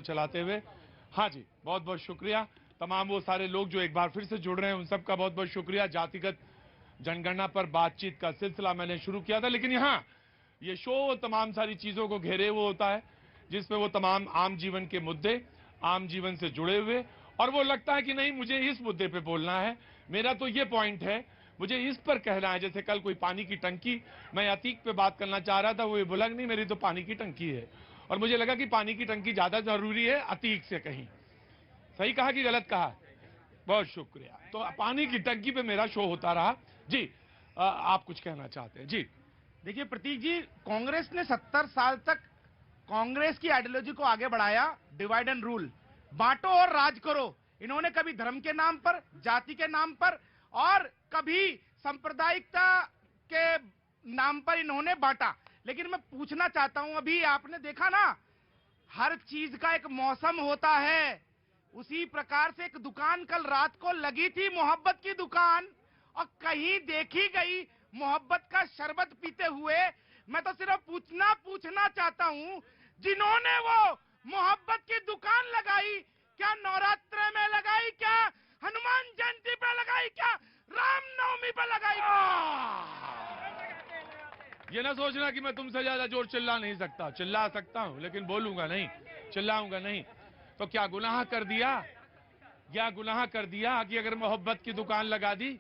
चलाते हुए। हाँ जी, बहुत बहुत शुक्रिया तमाम वो सारे लोग जो एक बार फिर से जुड़ रहे हैं, उन सबका बहुत बहुत शुक्रिया। जातिगत जनगणना पर बातचीत का सिलसिला मैंने शुरू किया था, लेकिन यहाँ ये शो तमाम सारी चीजों को घेरे हुए होता है, जिसमें वो तमाम आम जीवन के मुद्दे, आम जीवन से जुड़े हुए, और वो लगता है कि नहीं मुझे इस मुद्दे पे बोलना है, मेरा तो ये पॉइंट है, मुझे इस पर कहना है। जैसे कल कोई पानी की टंकी, मैं अतीक पे बात करना चाह रहा था, वो ये बोला नहीं मेरी तो पानी की टंकी है, और मुझे लगा कि पानी की टंकी ज्यादा जरूरी है अतीक से कहीं। सही कहा कि गलत कहा? बहुत शुक्रिया। तो पानी की टंकी पे मेरा शो होता रहा। जी आप कुछ कहना चाहते हैं? जी देखिए प्रतीक जी, कांग्रेस ने 70 साल तक कांग्रेस की आइडियोलॉजी को आगे बढ़ाया, डिवाइड एंड रूल, बांटो और राज करो। इन्होंने कभी धर्म के नाम पर, जाति के नाम पर और कभी सांप्रदायिकता के नाम पर इन्होंने बांटा। लेकिन मैं पूछना चाहता हूं, अभी आपने देखा ना, हर चीज का एक मौसम होता है। उसी प्रकार से एक दुकान कल रात को लगी थी, मोहब्बत की दुकान, और कहीं देखी गई मोहब्बत का शरबत पीते हुए। मैं तो सिर्फ पूछना चाहता हूं, जिन्होंने वो मोहब्बत की दुकान लगाई, क्या नवरात्र में लगाई, क्या हनुमान जयंती पे लगाई, क्या रामनवमी पे लगाई? ये ना सोचना कि मैं तुमसे ज्यादा जोर चिल्ला नहीं सकता, चिल्ला सकता हूं लेकिन बोलूंगा नहीं, चिल्लाऊंगा नहीं। तो क्या गुनाह कर दिया? क्या गुनाह कर दिया कि अगर मोहब्बत की दुकान लगा दी?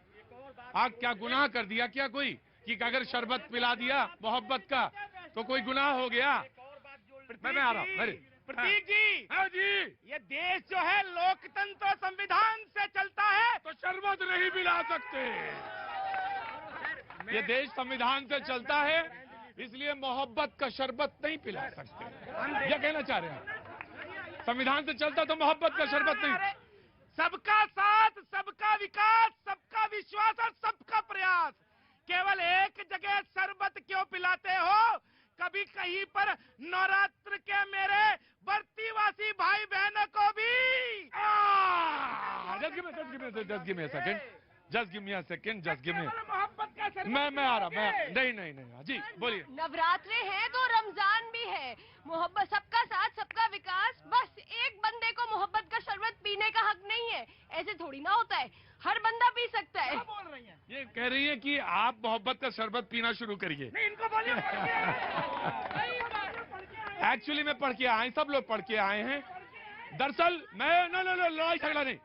क्या गुनाह कर दिया क्या कोई कि अगर शरबत पिला दिया मोहब्बत का तो कोई गुनाह हो गया? मैं आ रहा हूं। प्रतीक जी, हाँ जी, ये देश जो है लोकतंत्र और संविधान से चलता है, तो शरबत नहीं पिला सकते। ये देश संविधान से चलता है, इसलिए मोहब्बत का शरबत नहीं पिला सकते। क्या कहना चाह रहे हैं? संविधान से चलता तो मोहब्बत का शरबत नहीं। सबका साथ, सबका विकास, सबका विश्वास और सबका प्रयास। केवल एक जगह शरबत क्यों पिलाते हो? कभी कहीं पर नवरात्र के मेरे बस्तीवासी भाई बहनों को भी just give me a second. मोहब्बत का शरबत मैं आ रहा, मैं नहीं जी बोलिए। नवरात्रे हैं तो रमजान भी है, मोहब्बत, सबका साथ, सबका विकास। बस एक बंदे को मोहब्बत का शरबत पीने का हक नहीं है, ऐसे थोड़ी ना होता है, हर बंदा पी सकता है। बोल रही हैं? ये कह रही है कि आप मोहब्बत का शरबत पीना शुरू करिए। नहीं, इनको बोलिए। एक्चुअली मैं पढ़ के आए, सब लोग पढ़ के आए हैं। दरअसल मैं लड़ाई झगड़ा नहीं।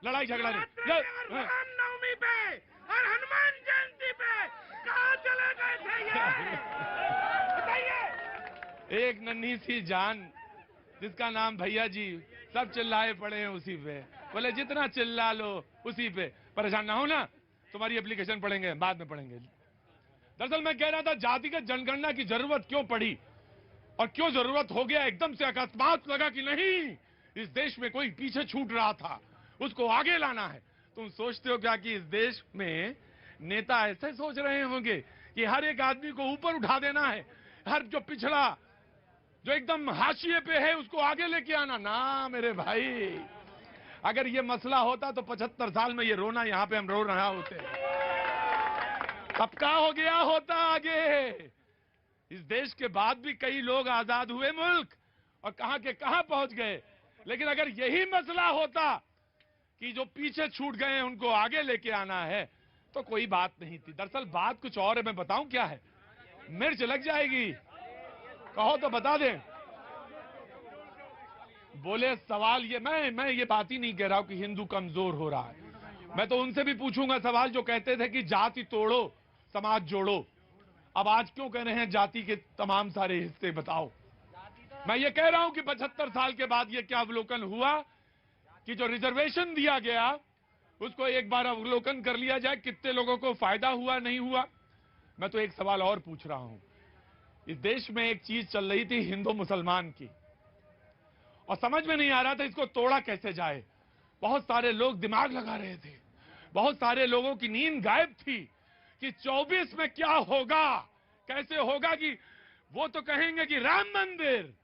रामनवमी पे और हनुमान जयंती पे कहाँ चले गए थे ये? बताइए। एक नन्ही सी जान जिसका नाम भैया जी, सब चिल्लाए पड़े हैं उसी पे। बोले जितना चिल्ला लो उसी पे, परेशान ना हो ना, तुम्हारी एप्लीकेशन पढ़ेंगे, बाद में पढ़ेंगे। दरअसल मैं कह रहा था जातिगत जनगणना की जरूरत क्यों पड़ी और क्यों जरूरत हो गया। एकदम से अकस्मात लगा कि नहीं, इस देश में कोई पीछे छूट रहा था, उसको आगे लाना है। तुम सोचते हो क्या कि इस देश में नेता ऐसे सोच रहे होंगे कि हर एक आदमी को ऊपर उठा देना है, हर जो पिछड़ा, जो एकदम हाशिए पे है, उसको आगे लेके आना? ना मेरे भाई, अगर ये मसला होता तो 75 साल में ये रोना यहाँ पे हम रो रहा होते, सबका हो गया होता आगे। इस देश के बाद भी कई लोग आजाद हुए मुल्क और कहां के कहां पहुंच गए। लेकिन अगर यही मसला होता कि जो पीछे छूट गए हैं उनको आगे लेके आना है, तो कोई बात नहीं थी। दरअसल बात कुछ और है, मैं बताऊं क्या है? मिर्च लग जाएगी, कहो तो बता दें। बोले सवाल ये, मैं ये बात ही नहीं कह रहा हूं कि हिंदू कमजोर हो रहा है। मैं तो उनसे भी पूछूंगा सवाल जो कहते थे कि जाति तोड़ो समाज जोड़ो। अब आज क्यों कह रहे हैं जाति के तमाम सारे हिस्से बताओ? मैं ये कह रहा हूं कि 75 साल के बाद ये क्या अवलोकन हुआ कि जो रिजर्वेशन दिया गया उसको एक बार अवलोकन कर लिया जाए, कितने लोगों को फायदा हुआ, नहीं हुआ। मैं तो एक सवाल और पूछ रहा हूं, इस देश में एक चीज चल रही थी हिंदू मुसलमान की, और समझ में नहीं आ रहा था इसको तोड़ा कैसे जाए। बहुत सारे लोग दिमाग लगा रहे थे, बहुत सारे लोगों की नींद गायब थी कि 24 में क्या होगा, कैसे होगा। कि वो तो कहेंगे कि राम मंदिर,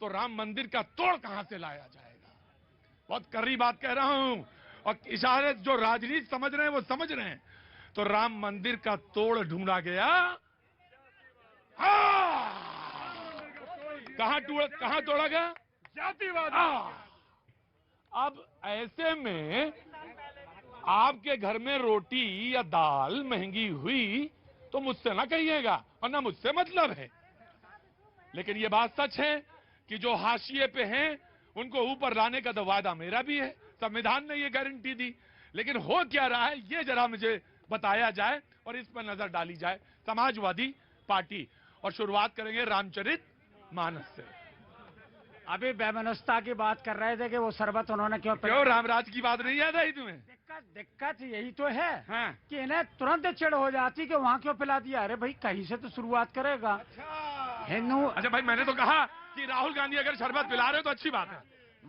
तो राम मंदिर का तोड़ कहां से लाया जाएगा। बहुत कड़ी बात कह रहा हूं, और इशारे जो राजनीति समझ रहे हैं वो समझ रहे हैं। तो राम मंदिर का तोड़ ढूंढा गया। कहां तोड़ा गया? जातिवाद। अब ऐसे में आपके घर में रोटी या दाल महंगी हुई तो मुझसे ना कहिएगा और ना मुझसे मतलब है। लेकिन ये बात सच है कि जो हाशिए पे हैं उनको ऊपर लाने का तो वादा मेरा भी है, संविधान ने ये गारंटी दी। लेकिन हो क्या रहा है ये जरा मुझे बताया जाए और इस पर नजर डाली जाए। समाजवादी पार्टी, और शुरुआत करेंगे रामचरित मानस से। अभी वैमनस्यता की बात कर रहे थे कि वो शरबत उन्होंने क्यों रामराज की बात नहीं याद आई तुम्हें? दिक्कत यही तो है हाँ। कि इन्हें तुरंत चिढ़ हो जाती कि वहाँ क्यों पिला दिया। अरे भाई कहीं से तो शुरुआत करेगा। हिंदू, अच्छा भाई मैंने तो कहा कि राहुल गांधी अगर शरबत पिला रहे हो तो अच्छी बात है।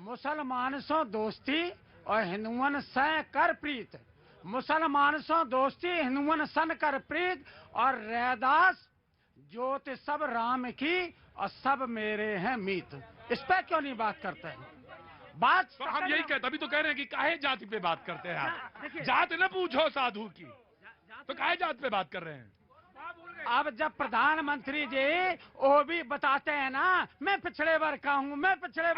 मुसलमान सो दोस्ती और हिंदुअन से कर प्रीत, मुसलमान सो दोस्ती हिंदुअन सन कर प्रीत, और रैदास ज्योति सब राम की और सब मेरे हैं मीत। इस पर क्यों नहीं बात करते हैं? बात तो हम यही कहते, अभी तो कह रहे हैं कि काहे जाति पे बात करते हैं आप? जात न पूछो साधु की, तो काहे जात पे बात कर रहे हैं? अब जब प्रधानमंत्री जी वो भी बताते हैं ना, मैं पिछड़े वर्ग का हूँ, मैं पिछड़े वर्ग